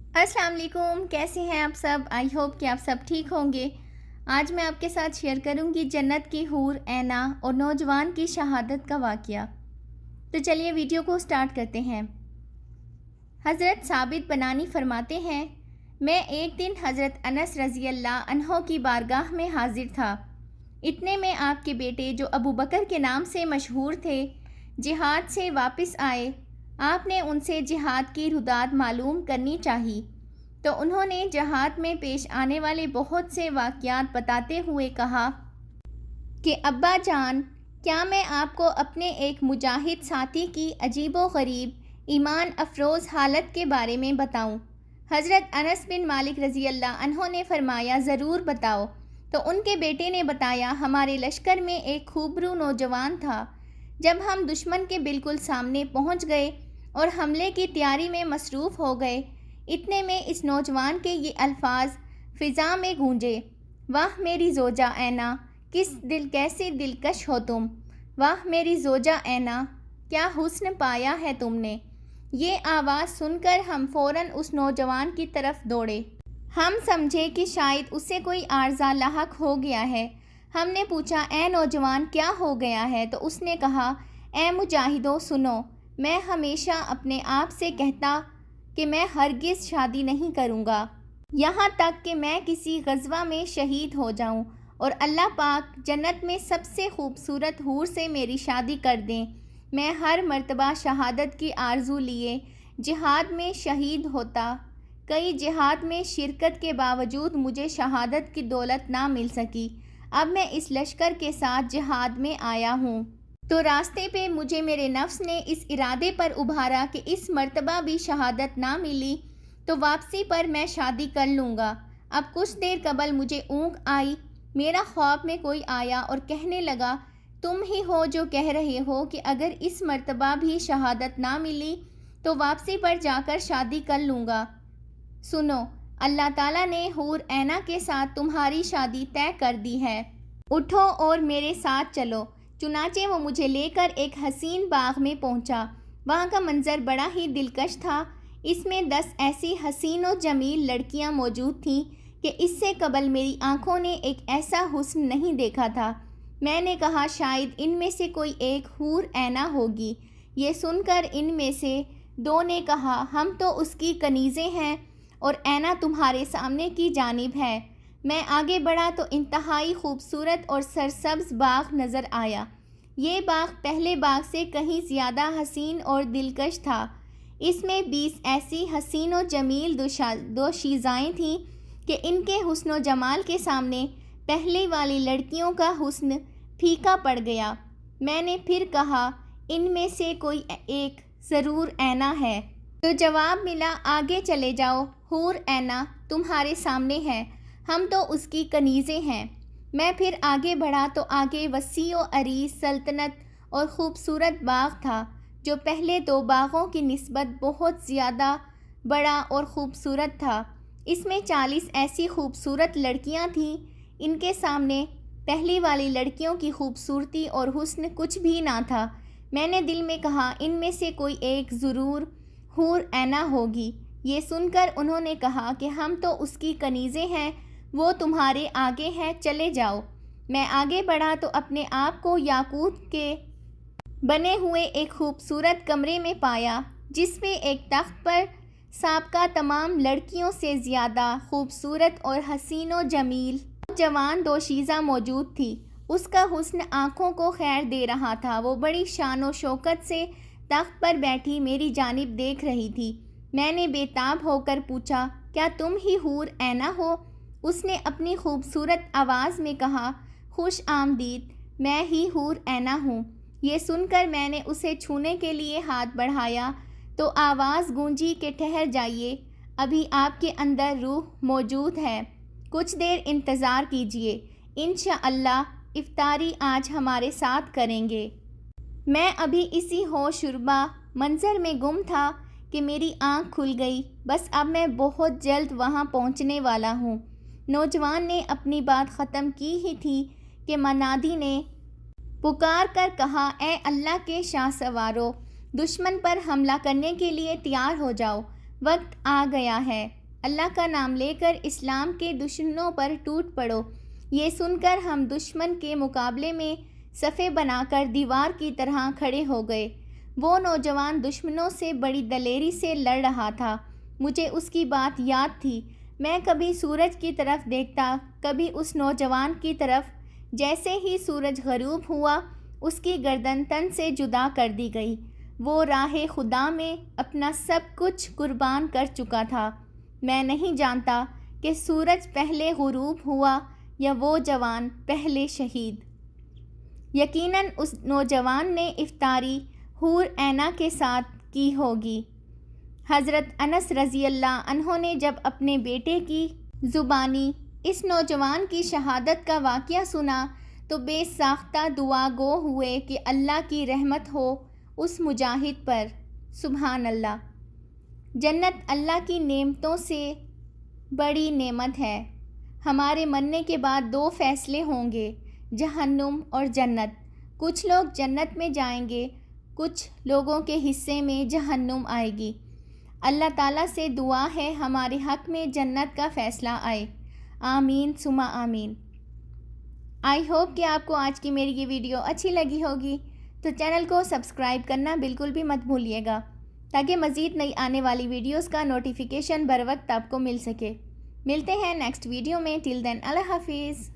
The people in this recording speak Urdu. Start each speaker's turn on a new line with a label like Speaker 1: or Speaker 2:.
Speaker 1: السلام علیکم، کیسے ہیں آپ سب؟ آئی ہوپ کہ آپ سب ٹھیک ہوں گے۔ آج میں آپ کے ساتھ شیئر کروں گی جنت کی حور اینا اور نوجوان کی شہادت کا واقعہ۔ تو چلیے ویڈیو کو سٹارٹ کرتے ہیں۔ حضرت ثابت بنانی فرماتے ہیں، میں ایک دن حضرت انس رضی اللہ عنہ کی بارگاہ میں حاضر تھا۔ اتنے میں آپ کے بیٹے جو ابو بکر کے نام سے مشہور تھے جہاد سے واپس آئے۔ آپ نے ان سے جہاد کی رداد معلوم کرنی چاہی تو انہوں نے جہاد میں پیش آنے والے بہت سے واقعات بتاتے ہوئے کہا کہ ابا جان، کیا میں آپ کو اپنے ایک مجاہد ساتھی کی عجیب و غریب ایمان افروز حالت کے بارے میں بتاؤں؟ حضرت انس بن مالک رضی اللہ عنہ نے فرمایا، ضرور بتاؤ۔ تو ان کے بیٹے نے بتایا، ہمارے لشکر میں ایک خوبرو نوجوان تھا۔ جب ہم دشمن کے بالکل سامنے پہنچ گئے اور حملے کی تیاری میں مصروف ہو گئے، اتنے میں اس نوجوان کے یہ الفاظ فضا میں گونجے، واہ میری زوجہ اینا، کیسی دلکش ہو تم! واہ میری زوجہ اینا، کیا حسن پایا ہے تم نے! یہ آواز سن کر ہم فوراً اس نوجوان کی طرف دوڑے۔ ہم سمجھے کہ شاید اسے کوئی عارضہ لاحق ہو گیا ہے۔ ہم نے پوچھا، اے نوجوان، کیا ہو گیا ہے؟ تو اس نے کہا، اے مجاہدو سنو، میں ہمیشہ اپنے آپ سے کہتا کہ میں ہرگز شادی نہیں کروں گا، یہاں تک کہ میں کسی غزوہ میں شہید ہو جاؤں اور اللہ پاک جنت میں سب سے خوبصورت حور سے میری شادی کر دیں۔ میں ہر مرتبہ شہادت کی آرزو لیے جہاد میں شہید ہوتا۔ کئی جہاد میں شرکت کے باوجود مجھے شہادت کی دولت نہ مل سکی۔ اب میں اس لشکر کے ساتھ جہاد میں آیا ہوں تو راستے پہ مجھے میرے نفس نے اس ارادے پر ابھارا کہ اس مرتبہ بھی شہادت نہ ملی تو واپسی پر میں شادی کر لوں گا۔ اب کچھ دیر قبل مجھے اونگ آئی، میرا خواب میں کوئی آیا اور کہنے لگا، تم ہی ہو جو کہہ رہے ہو کہ اگر اس مرتبہ بھی شہادت نہ ملی تو واپسی پر جا کر شادی کر لوں گا۔ سنو، اللہ تعالیٰ نے حور اینا کے ساتھ تمہاری شادی طے کر دی ہے۔ اٹھو اور میرے ساتھ چلو۔ چنانچہ وہ مجھے لے کر ایک حسین باغ میں پہنچا۔ وہاں کا منظر بڑا ہی دلکش تھا۔ اس میں 10 ایسی حسین و جمیل لڑکیاں موجود تھیں کہ اس سے قبل میری آنکھوں نے ایک ایسا حسن نہیں دیکھا تھا۔ میں نے کہا، شاید ان میں سے کوئی ایک حور اینا ہوگی۔ یہ سن کر ان میں سے 2 نے کہا، ہم تو اس کی کنیزیں ہیں اور اینا تمہارے سامنے کی جانب ہے۔ میں آگے بڑھا تو انتہائی خوبصورت اور سرسبز باغ نظر آیا۔ یہ باغ پہلے باغ سے کہیں زیادہ حسین اور دلکش تھا۔ اس میں 20 ایسی حسین و جمیل دوشیزائیں تھیں کہ ان کے حسن و جمال کے سامنے پہلے والی لڑکیوں کا حسن پھیکا پڑ گیا۔ میں نے پھر کہا، ان میں سے کوئی ایک ضرور اینا ہے۔ تو جواب ملا، آگے چلے جاؤ، حور اینا تمہارے سامنے ہے، ہم تو اس کی کنیزیں ہیں۔ میں پھر آگے بڑھا تو آگے وسیع و عریض سلطنت اور خوبصورت باغ تھا جو پہلے 2 باغوں کی نسبت بہت زیادہ بڑا اور خوبصورت تھا۔ اس میں 40 ایسی خوبصورت لڑکیاں تھیں۔ ان کے سامنے پہلی والی لڑکیوں کی خوبصورتی اور حسن کچھ بھی نہ تھا۔ میں نے دل میں کہا، ان میں سے کوئی ایک ضرور حور اینا ہوگی۔ یہ سن کر انہوں نے کہا کہ ہم تو اس کی کنیزیں ہیں، وہ تمہارے آگے ہیں، چلے جاؤ۔ میں آگے بڑھا تو اپنے آپ کو یاقوت کے بنے ہوئے ایک خوبصورت کمرے میں پایا جس میں ایک تخت پر سابقہ تمام لڑکیوں سے زیادہ خوبصورت اور حسین و جمیل جوان دوشیزہ موجود تھی۔ اس کا حسن آنکھوں کو خیر دے رہا تھا۔ وہ بڑی شان و شوکت سے تخت پر بیٹھی میری جانب دیکھ رہی تھی۔ میں نے بے تاب ہو کر پوچھا، کیا تم ہی حور اینا ہو؟ اس نے اپنی خوبصورت آواز میں کہا، خوش آمدید، میں ہی حور اینا ہوں۔ یہ سن کر میں نے اسے چھونے کے لیے ہاتھ بڑھایا تو آواز گونجی کہ ٹھہر جائیے، ابھی آپ کے اندر روح موجود ہے، کچھ دیر انتظار کیجیے، انشاءاللہ افطاری آج ہمارے ساتھ کریں گے۔ میں ابھی اسی ہوش ربا منظر میں گم تھا کہ میری آنکھ کھل گئی۔ بس اب میں بہت جلد وہاں پہنچنے والا ہوں۔ نوجوان نے اپنی بات ختم کی ہی تھی کہ منادی نے پکار کر کہا، اے اللہ کے شاہ سوارو، دشمن پر حملہ کرنے کے لیے تیار ہو جاؤ، وقت آ گیا ہے۔ اللہ کا نام لے کر اسلام کے دشمنوں پر ٹوٹ پڑو۔ یہ سن کر ہم دشمن کے مقابلے میں صفیں بنا کر دیوار کی طرح کھڑے ہو گئے۔ وہ نوجوان دشمنوں سے بڑی دلیری سے لڑ رہا تھا۔ مجھے اس کی بات یاد تھی۔ میں کبھی سورج کی طرف دیکھتا، کبھی اس نوجوان کی طرف۔ جیسے ہی سورج غروب ہوا، اس کی گردن تن سے جدا کر دی گئی۔ وہ راہ خدا میں اپنا سب کچھ قربان کر چکا تھا۔ میں نہیں جانتا کہ سورج پہلے غروب ہوا یا وہ جوان پہلے شہید۔ یقیناً اس نوجوان نے افطاری حور عینہ کے ساتھ کی ہوگی۔ حضرت انس رضی اللہ عنہ نے جب اپنے بیٹے کی زبانی اس نوجوان کی شہادت کا واقعہ سنا تو بے ساختہ دعا گو ہوئے کہ اللہ کی رحمت ہو اس مجاہد پر۔ سبحان اللہ۔ جنت اللہ کی نعمتوں سے بڑی نعمت ہے۔ ہمارے مرنے کے بعد 2 فیصلے ہوں گے، جہنم اور جنت۔ کچھ لوگ جنت میں جائیں گے، کچھ لوگوں کے حصے میں جہنم آئے گی۔ اللہ تعالیٰ سے دعا ہے ہمارے حق میں جنت کا فیصلہ آئے۔ آمین ثم آمین۔ آئی ہوپ کہ آپ کو آج کی میری یہ ویڈیو اچھی لگی ہوگی، تو چینل کو سبسکرائب کرنا بالکل بھی مت بھولیے گا تاکہ مزید نئی آنے والی ویڈیوز کا نوٹیفیکیشن بر وقت آپ کو مل سکے۔ ملتے ہیں نیکسٹ ویڈیو میں۔ ٹل دین اللہ حافظ۔